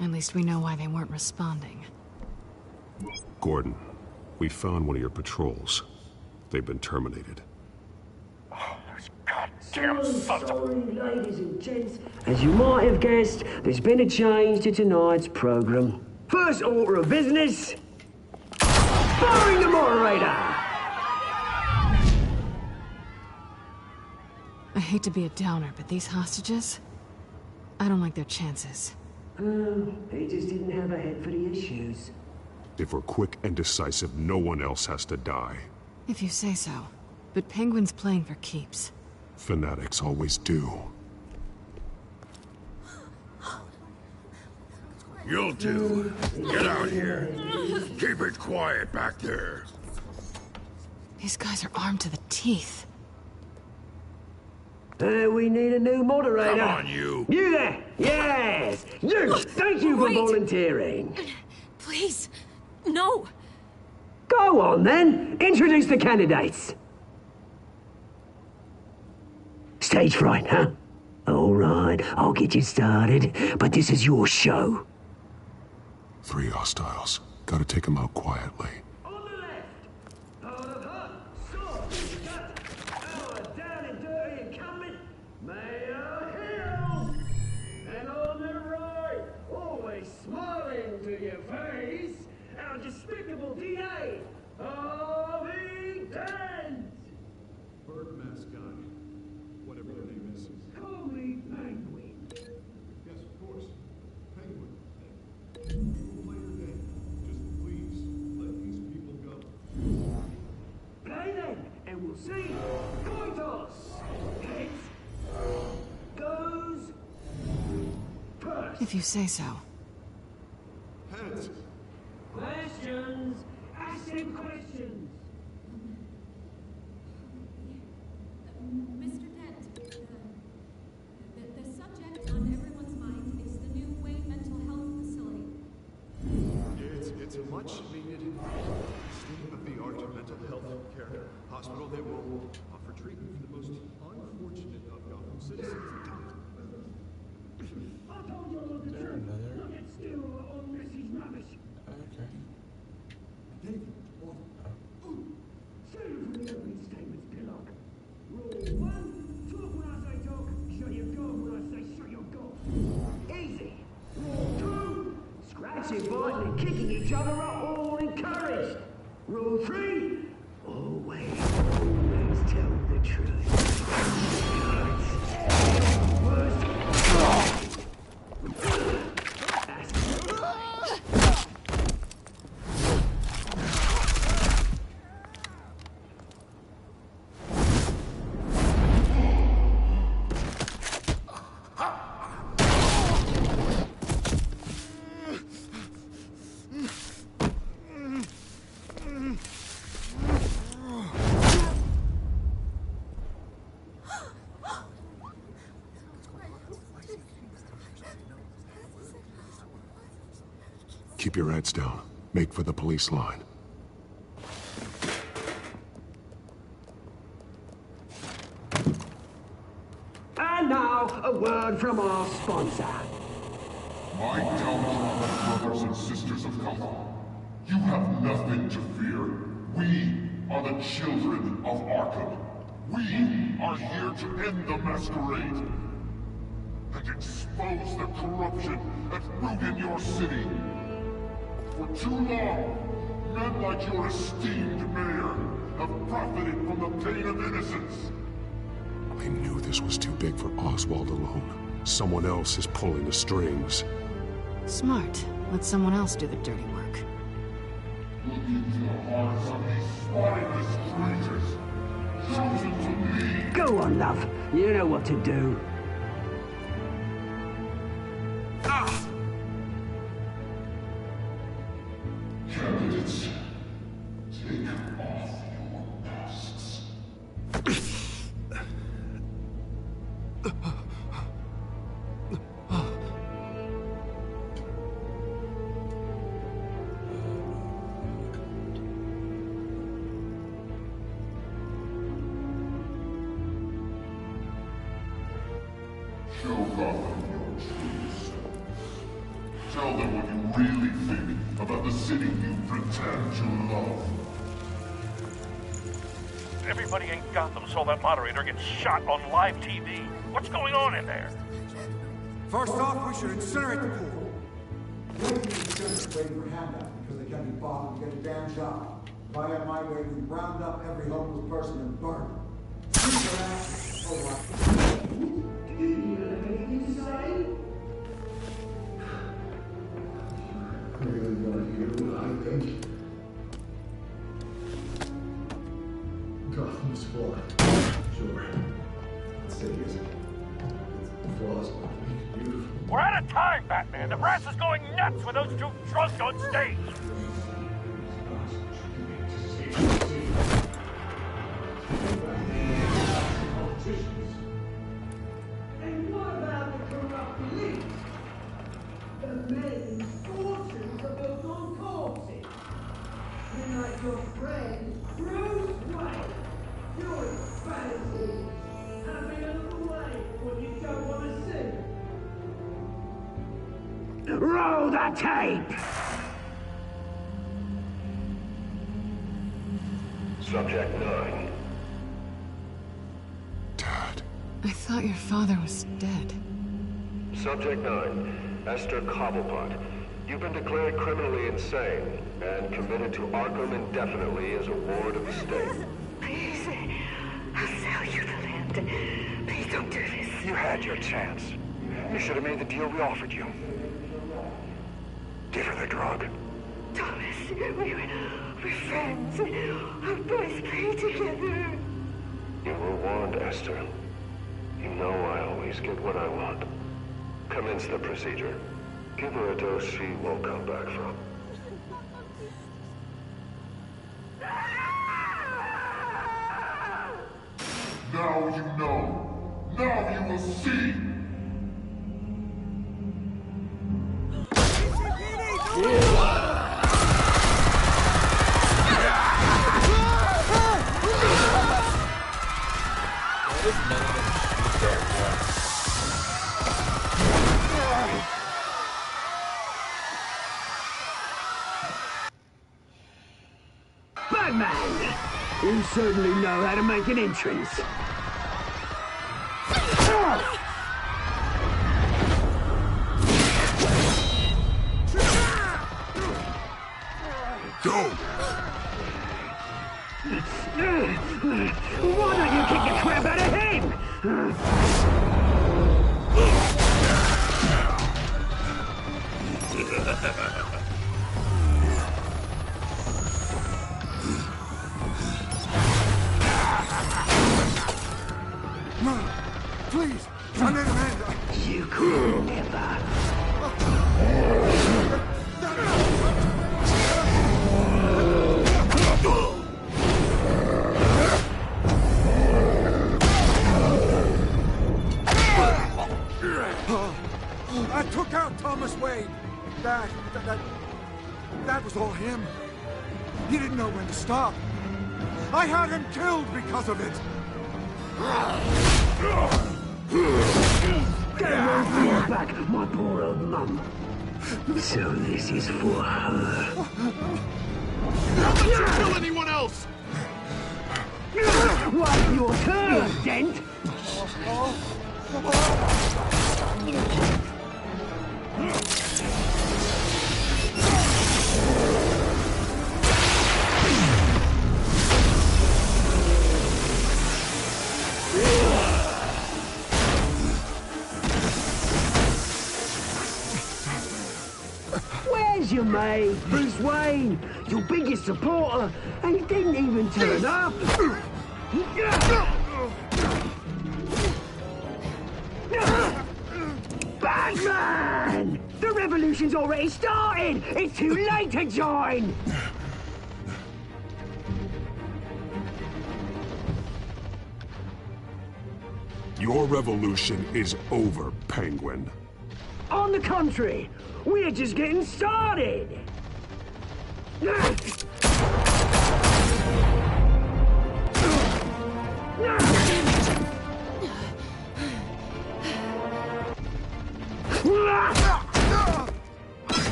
At least we know why they weren't responding. Gordon, we found one of your patrols. They've been terminated. Sorry, ladies and gents. As you might have guessed, there's been a change to tonight's program. First order of business, firing the moderator! I hate to be a downer, but these hostages? I don't like their chances. He just didn't have a head for the issues. If we're quick and decisive, no one else has to die. If you say so. But Penguin's playing for keeps. Fanatics always do. You two, get out here. Keep it quiet back there. These guys are armed to the teeth. We need a new moderator. Come on, you. You there! Yes! You! Thank you for volunteering. Please, no. Go on, then. Introduce the candidates. Stage fright, huh? All right, I'll get you started, but this is your show. 3 hostiles. Gotta take them out quietly. Despicable DA, Harvey Dent! Bird mask guy. Whatever your name is. Call me Penguin. Yes, of course. Penguin. We'll play your game. Just please, let these people go. Play then, and we'll see. Coin toss. Heads goes first. If you say so. Heads. Questions! Ask them questions! Mr. Dent, the subject on everyone's mind is the new Wayne Mental Health Facility. It's a much needed state-of-the-art mental health care hospital that will offer treatment for the most unfortunate of Gotham citizens. I told you all the truth. Look at still on Mrs. Rubbish. Okay. David, what? Say from the opening statements, Pillock. Rule 1, talk when I say talk, shut your gob when I say shut your gob. Easy. Rule 2, scratching, biting and kicking each other are all encouraged. Rule 3, always tell the truth. Worst. Keep your heads down. Make for the police line. And now, a word from our sponsor. My downtrodden brothers and sisters of Gotham, you have nothing to fear. We are the children of Arkham. We are here to end the masquerade and expose the corruption that ruined your city. For too long, men like your esteemed mayor have profited from the pain of innocence. I knew this was too big for Oswald alone. Someone else is pulling the strings. Smart. Let someone else do the dirty work. Look into the hearts of these spineless creatures. Go on, love. You know what to do. Candidates, take off your masks. Show Gotham your true self. Tell them what you really think about the city you pretend to love. Everybody in Gotham saw that moderator get shot on live TV. What's going on in there? First off, we should incinerate the pool. Waiting for handouts because they can't be bothered to get a damn job. If I had my way, we'd round up every homeless person and burn them. Do you have anything to say? Really want to hear what I think? Gotham's flawed. Sure. The city isn't. The flaws make it beautiful. We're out of time, Batman. The brass is going nuts with those two drunks on stage. And what about the corrupt police? The men's fortunes are built on corpses. You're like your friend, Bruce Wayne. You're fancy. Having a look away when you don't want to see. Roll the tape! Subject 9. I thought your father was dead. Subject 9, Esther Cobblepot. You've been declared criminally insane and committed to Arkham indefinitely as a ward of the state. Please, I'll sell you the land. Please don't do this. You had your chance. You should have made the deal we offered you. Give her the drug. Thomas, we're friends. Our boys play together. You were warned, Esther. You know I always get what I want. Commence the procedure. Give her a dose she won't come back from. Now you know. Now you will see. Batman! You certainly know how to make an entrance. Go! Why don't you kick the crap out of him? No, please, I need a hand. You could never. I took out Thomas Wayne. That was all him. He didn't know when to stop. I had him killed because of it. Get away from your back, my poor old mum. So this is for her. Don't let you kill anyone else! What, your turn, Dent? Where's your mate, Bruce Wayne? Your biggest supporter, and he didn't even turn up. Batman! The revolution's already started! It's too late to join! Your revolution is over, Penguin. On the contrary, we're just getting started!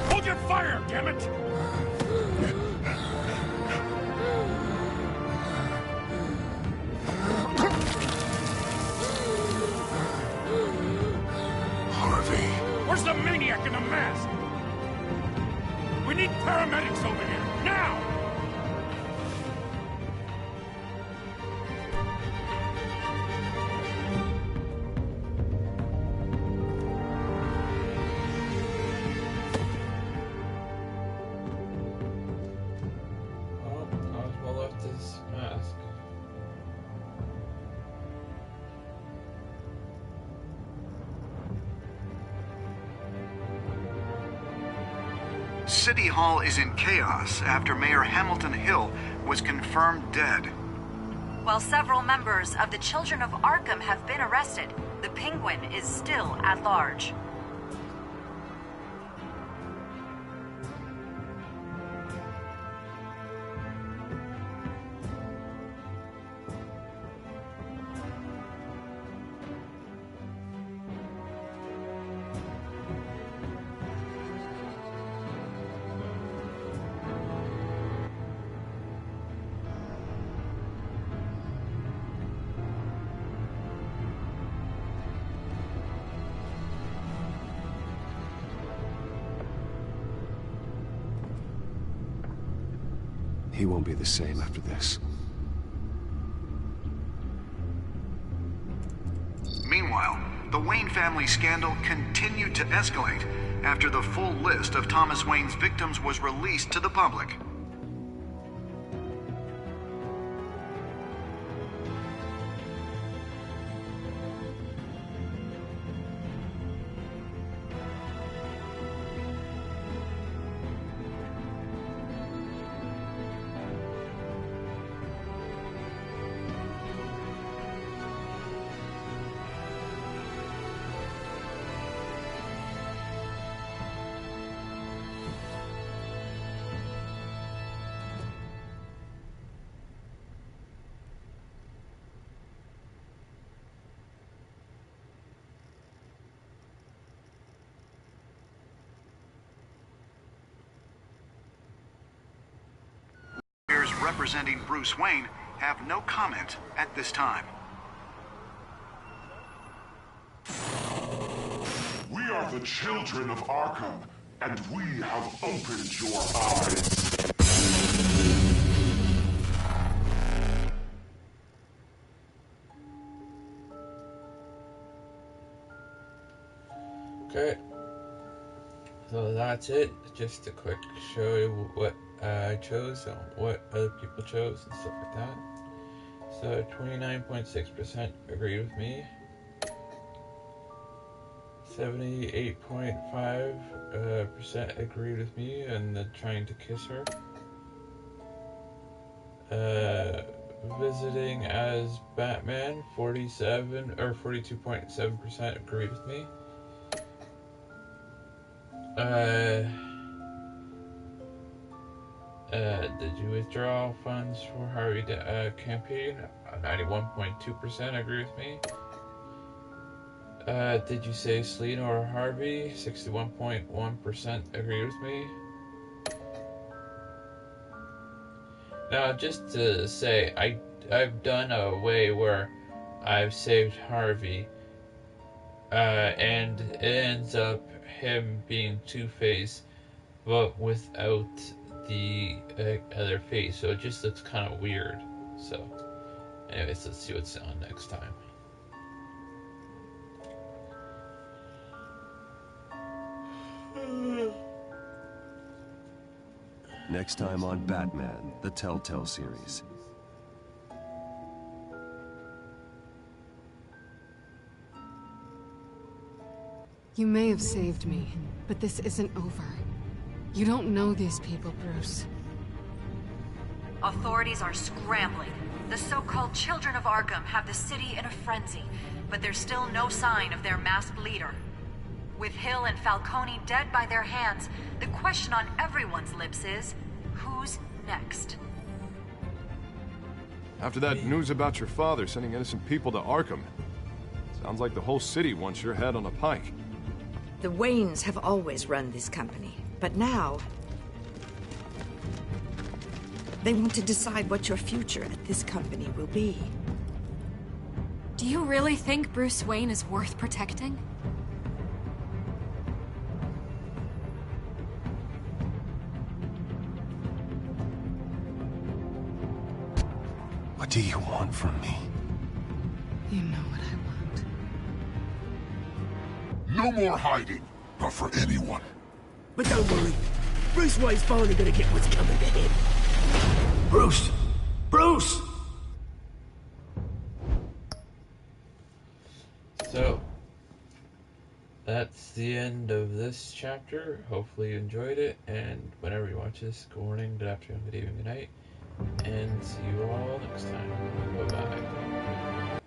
Hold your fire, damn it! Harvey. Where's the maniac in the mask? We need paramedics over here, now! Oswald left his mask. City Hall is in chaos after Mayor Hamilton Hill was confirmed dead. While several members of the Children of Arkham have been arrested, the Penguin is still at large. He won't be the same after this. Meanwhile, the Wayne family scandal continued to escalate after the full list of Thomas Wayne's victims was released to the public. Lawyers representing Bruce Wayne have no comment at this time. We are the children of Arkham, and we have opened your eyes. Okay. So that's it. Just a quick show you what I chose and what other people chose and stuff like that. So 29.6% agreed with me. 78.5% agreed with me and the trying to kiss her. Visiting as Batman, 42.7% agreed with me. Did you withdraw funds for Harvey campaign? 91.2% agree with me. Did you say Selena or Harvey? 61.1% agree with me. Now, just to say, I've done a way where I've saved Harvey, and it ends up him being Two-Face, but without the other face, so it just looks kind of weird. So, anyways, let's see what's on next time. Next time on Batman, the TellTale series. You may have saved me, but this isn't over. You don't know these people, Bruce. Authorities are scrambling. The so-called Children of Arkham have the city in a frenzy, but there's still no sign of their masked leader. With Hill and Falcone dead by their hands, the question on everyone's lips is, who's next? After that news about your father sending innocent people to Arkham, sounds like the whole city wants your head on a pike. The Waynes have always run this company, but now they want to decide what your future at this company will be. Do you really think Bruce Wayne is worth protecting? What do you want from me? You know what I want. No more hiding, not for anyone. But don't worry, Bruce Wayne's finally gonna get what's coming to him. Bruce! Bruce! So, that's the end of this chapter. Hopefully you enjoyed it, and whenever you watch this, good morning, good afternoon, good evening, good night, and see you all next time. Bye-bye.